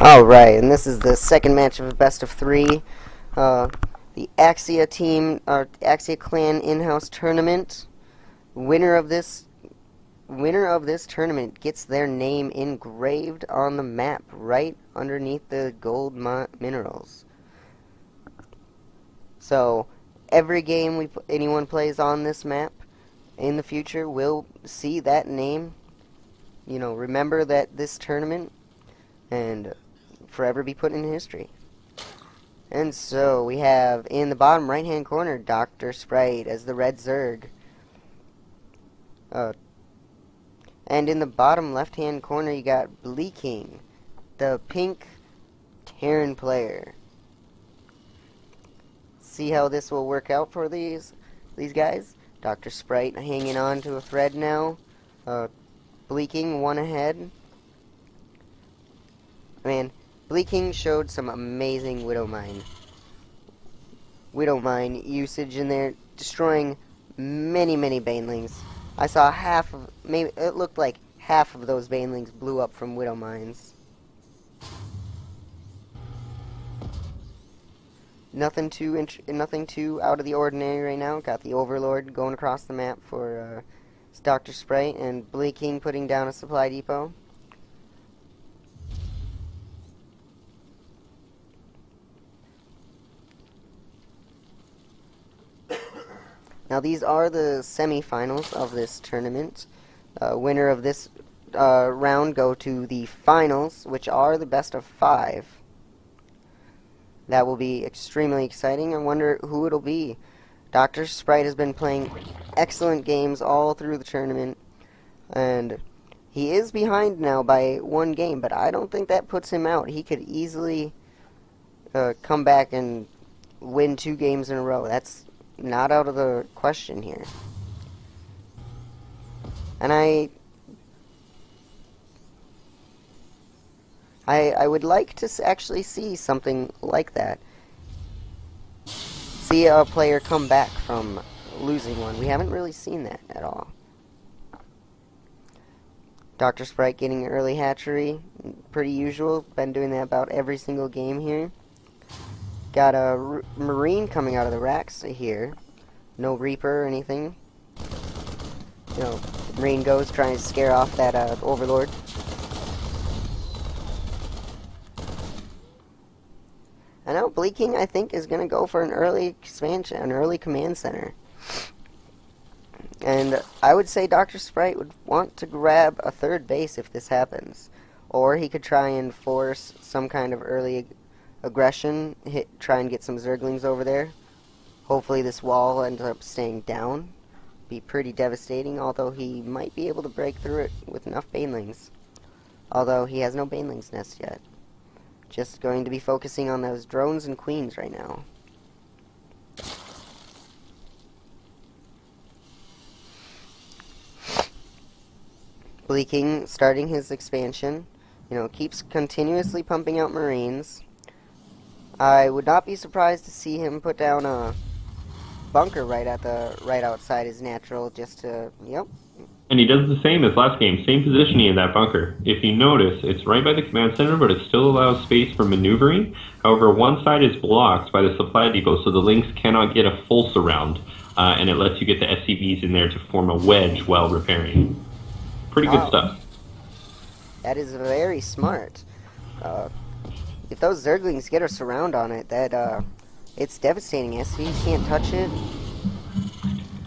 Alright, and this is the second match of a best of three. The Axia team, Axia Clan in-house tournament. Winner of this tournament gets their name engraved on the map right underneath the gold minerals. So, every game anyone plays on this map in the future will see that name. You know, remember that this tournament and forever be put in history. And so we have in the bottom right hand corner Dr. Sprite as the red Zerg. And in the bottom left hand corner you got Bleeking, the pink Terran player. See how this will work out for these guys? Dr. Sprite hanging on to a thread now. Bleeking one ahead. Man, Bleeking showed some amazing Widow Mine usage in there, destroying many banelings. I saw it looked like half of those banelings blew up from Widow Mines. Nothing too out of the ordinary right now. Got the Overlord going across the map for Dr. Sprite, and Bleeking putting down a supply depot. Now these are the semifinals of this tournament. Winner of this round go to the finals, which are the best of 5. That will be extremely exciting. I wonder who it'll be. Dr. Sprite has been playing excellent games all through the tournament, and he is behind now by 1 game, but I don't think that puts him out. He could easily come back and win 2 games in a row. That's not out of the question here. And I would like to actually see something like that. See a player come back from losing one. We haven't really seen that at all. Dr. Sprite getting an early hatchery. Pretty usual. Been doing that about every single game here. Got a Marine coming out of the racks here. No Reaper or anything. You know, Marine goes trying to scare off that Overlord. And now Bleeking, I think, is going to go for an early expansion, an early command center. And I would say Dr. Sprite would want to grab a 3rd base if this happens. Or he could try and force some kind of early aggression, try and get some Zerglings over there. Hopefully this wall ends up staying down. Be pretty devastating, although he might be able to break through it with enough banelings. Although he has no banelings nest yet. Just going to be focusing on those drones and queens right now. Bleeking starting his expansion. You know, keeps continuously pumping out Marines. I would not be surprised to see him put down a bunker right outside his natural, just to, yep. And he does the same as last game, same positioning in that bunker. If you notice, it's right by the command center, but it still allows space for maneuvering. However, one side is blocked by the supply depot, so the Lynx cannot get a full surround, and it lets you get the SCVs in there to form a wedge while repairing. Pretty good stuff. That is very smart. If those Zerglings get a surround on it, it's devastating. SCVs can't touch it,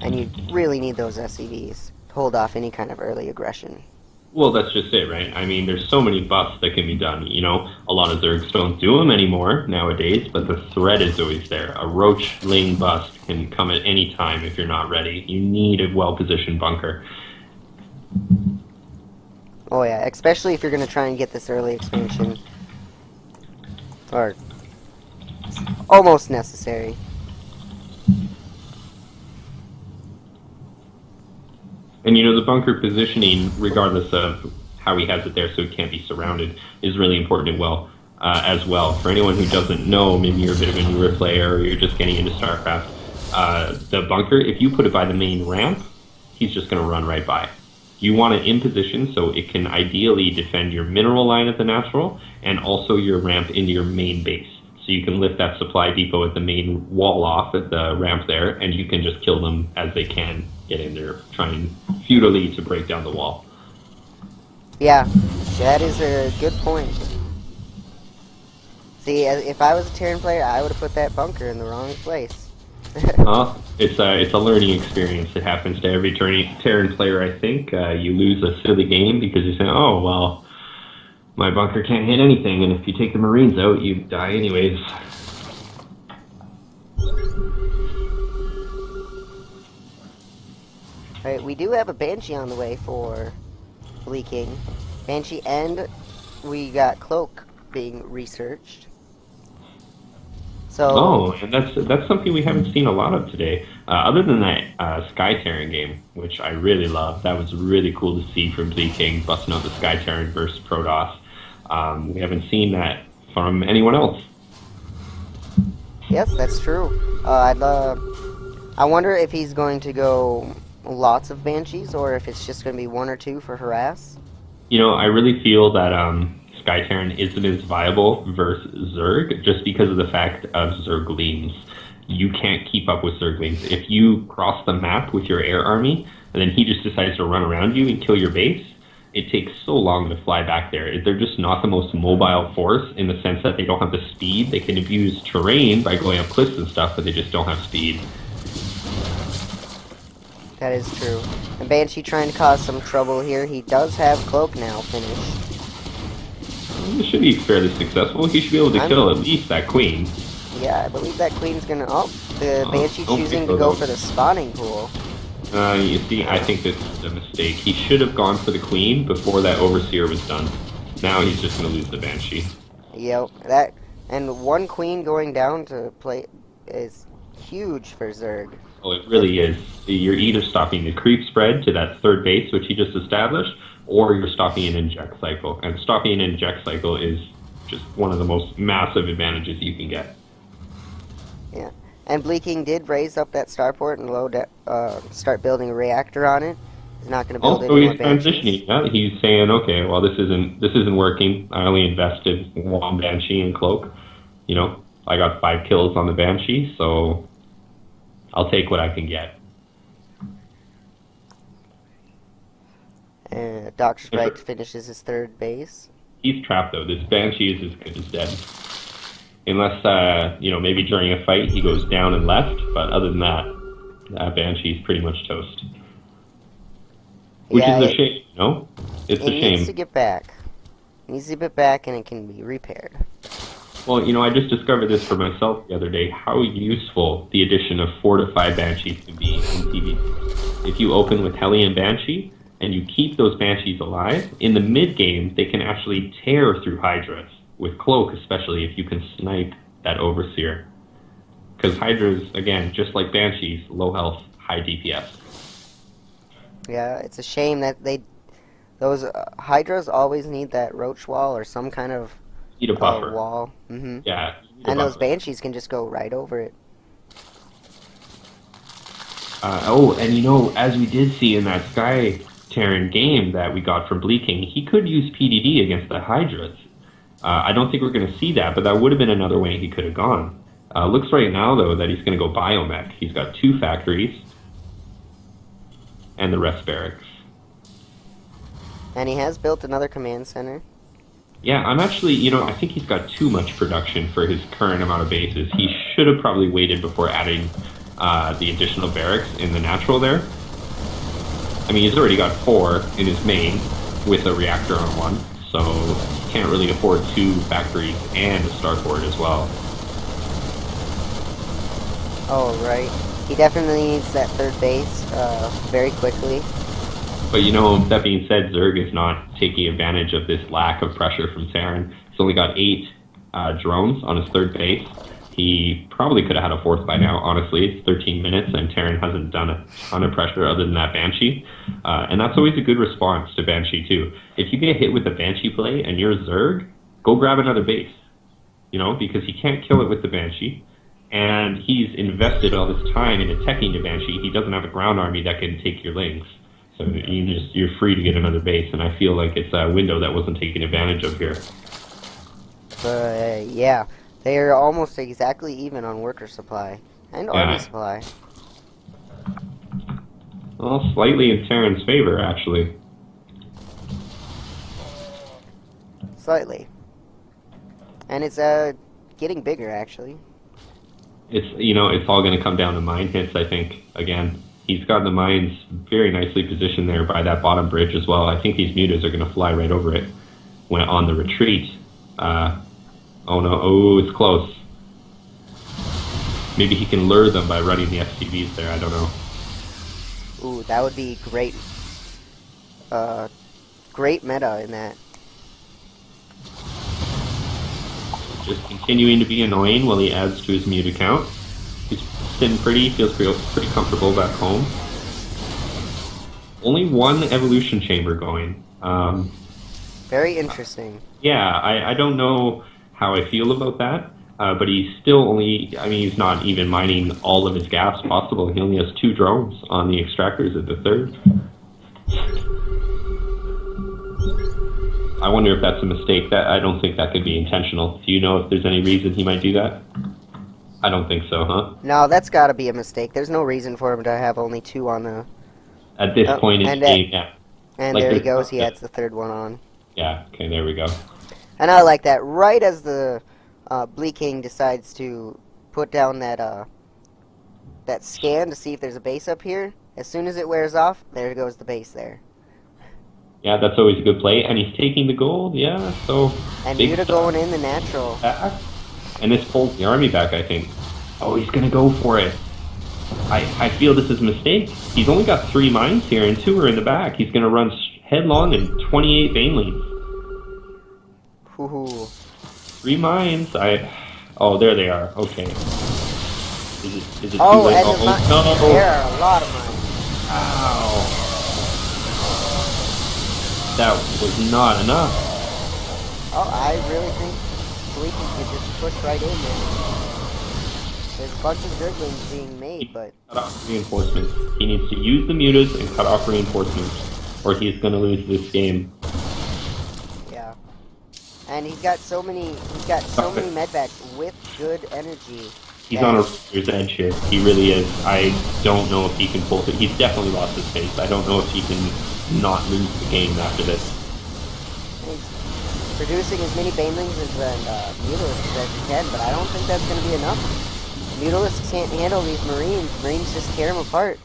and you really need those SCVs to hold off any kind of early aggression. Well, that's just it, right? I mean, there's so many buffs that can be done. You know, a lot of Zergs don't do them anymore nowadays, but the threat is always there. A Roach lane bust can come at any time if you're not ready. You need a well-positioned bunker. Oh yeah, especially if you're going to try and get this early expansion. Or almost necessary. And you know, the bunker positioning, regardless of how he has it there so it can't be surrounded, is really important as well. For anyone who doesn't know, maybe you're a bit of a newer player or you're just getting into StarCraft, the bunker, if you put it by the main ramp, he's just going to run right by. You want it in position so it can ideally defend your mineral line at the natural and also your ramp into your main base. So you can lift that supply depot at the main wall off at the ramp there, and you can just kill them as they can get in there, trying futilely to break down the wall. Yeah, that is a good point. See, if I was a Terran player, I would have put that bunker in the wrong place. It's a learning experience. It happens to every Terran player, I think. You lose a silly game because you say, oh, well, my bunker can't hit anything, and if you take the Marines out, you die anyways. Alright, we do have a Banshee on the way for Bleeking. Banshee, and we got Cloak being researched. So, and that's something we haven't seen a lot of today. Other than that Sky Terran game, which I really love. That was really cool to see from Bleeking, busting out the Sky Terran versus Protoss. We haven't seen that from anyone else. yes, that's true. I wonder if he's going to go lots of Banshees, or if it's just going to be one or two for harass. You know, I really feel that Sky Terran isn't as viable versus Zerg just because of the fact of Zerglings. You can't keep up with Zerglings. If you cross the map with your air army, and then he just decides to run around you and kill your base, it takes so long to fly back there. They're just not the most mobile force in the sense that they don't have the speed. They can abuse terrain by going up cliffs and stuff, but they just don't have speed. That is true. And Banshee trying to cause some trouble here. He does have Cloak now finished. It should be fairly successful. He should be able to kill at least that queen. Yeah, I believe that queen's gonna... Oh, the Banshee choosing to go for the spawning pool. You see, I think this is a mistake. He should have gone for the queen before that Overseer was done. Now he's just going to lose the Banshee. Yep, that... And one queen going down to play is huge for Zerg. Oh, it really is. You're either stopping the creep spread to that third base, which he just established, or you're stopping an inject cycle. And stopping an inject cycle is just one of the most massive advantages you can get. Yeah. And Bleeking did raise up that starport and start building a reactor on it. He's not going to build also, any more he's Banshees. transitioning. Yeah? He's saying, okay, well, this isn't working. I only invested one Banshee in Cloak. You know, I got 5 kills on the Banshee, so I'll take what I can get. Dr. Sprite finishes his third base. He's trapped, though. This Banshee is as good as dead. Unless, maybe during a fight he goes down and left, but other than that Banshee's pretty much toast. Which is a shame, you know? It's a shame. It needs to get back. It needs to get back and it can be repaired. Well, I just discovered this for myself the other day, how useful the addition of 4 to 5 Banshees can be in TV. If you open with Hellion Banshee, and you keep those Banshees alive, in the mid-game, they can actually tear through Hydras. With Cloak, especially, if you can snipe that Overseer. Because Hydras, again, just like Banshees, low health, high DPS. Yeah, it's a shame that those Hydras always need that roach wall or some kind of Need a buffer. wall. Mm-hmm. Yeah. And those Banshees can just go right over it. And as we did see in that Sky Terran game that we got from Bleeking, he could use PDD against the Hydras. I don't think we're going to see that, but that would have been another way he could have gone. Looks right now, though, that he's going to go biomech. He's got 2 factories and the rest barracks. And he has built another command center. Yeah, I'm actually, I think he's got too much production for his current amount of bases. He should have probably waited before adding the additional barracks in the natural there. I mean, he's already got 4 in his main with a reactor on one, so he can't really afford 2 factories and a starport as well. Oh, right. He definitely needs that third base very quickly. But that being said, Zerg is not taking advantage of this lack of pressure from Terran. He's only got 8 drones on his third base. He probably could have had a 4th by now, honestly. It's 13 minutes, and Terran hasn't done a ton of pressure other than that Banshee. And that's always a good response to Banshee, too. If you get hit with a Banshee play and you're Zerg, go grab another base. Because he can't kill it with the Banshee. And he's invested all this time in attacking the Banshee. He doesn't have a ground army that can take your lings. So you're free to get another base, and I feel like it's a window that wasn't taken advantage of here. Yeah, they are almost exactly even on worker supply and army supply. Well, slightly in Terran's favor, actually. Slightly. And it's getting bigger, actually. It's all going to come down to mine hits, I think. Again, he's got the mines very nicely positioned there by that bottom bridge as well. I think these mutas are going to fly right over it when on the retreat. Oh no, oh, it's close. Maybe he can lure them by running the FCVs there, I don't know. Ooh, that would be great. Great meta in that. Just continuing to be annoying while he adds to his mute account. He's sitting pretty, feels pretty comfortable back home. Only one evolution chamber going. Very interesting. Yeah, I don't know how I feel about that, but he's still only, he's not even mining all of his gas possible. He only has 2 drones on the extractors at the 3rd. I wonder if that's a mistake. I don't think that could be intentional. Do you know if there's any reason he might do that? I don't think so, huh? No, that's got to be a mistake. There's no reason for him to have only 2 on the... At this point in the game, yeah. And like there he goes. He adds the 3rd one on. Yeah, okay, there we go. And I like that. Right as the Bleeking decides to put down that that scan to see if there's a base up here, as soon as it wears off, there goes the base there. Yeah, that's always a good play. And he's taking the gold, yeah, so... And Muta going in the natural. And this pulls the army back, I think. Oh, he's going to go for it. I feel this is a mistake. He's only got 3 mines here, and 2 are in the back. He's going to run headlong and 28 banelings. Ooh. 3 mines. Oh, there they are. Okay. Is it too late? And No. There are a lot of mines. Ow. That was not enough. Oh, I really think Bleeking could just push right in there. There's a bunch of zerglings being made, but... Cut off reinforcements. He needs to use the mutas and cut off reinforcements, or he's going to lose this game. Yeah. And he's got so many medvacs with good energy. He's on a razor's edge here. He really is. I don't know if he can pull it. He's definitely lost his face. I don't know if he can not lose the game after this. He's producing as many banelings and mutalisks as he can, but I don't think that's going to be enough. Mutalisks can't handle these marines. Marines just tear them apart.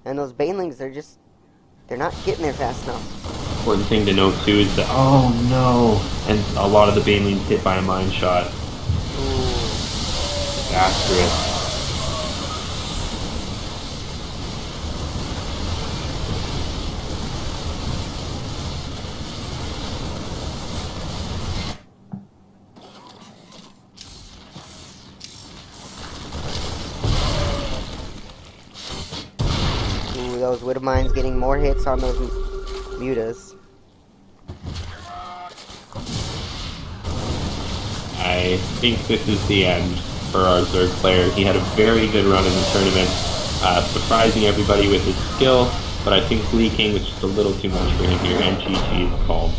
And those banelings, they're not getting there fast enough. Important thing to note too is that, oh no, and a lot of the banelings hit by a mine shot. Ooh. Disastrous. Ooh, those widow mines getting more hits on those mutas. I think this is the end for our Zerg player. He had a very good run in the tournament, surprising everybody with his skill, but I think Bleeking was just a little too much for him here, and GG is called.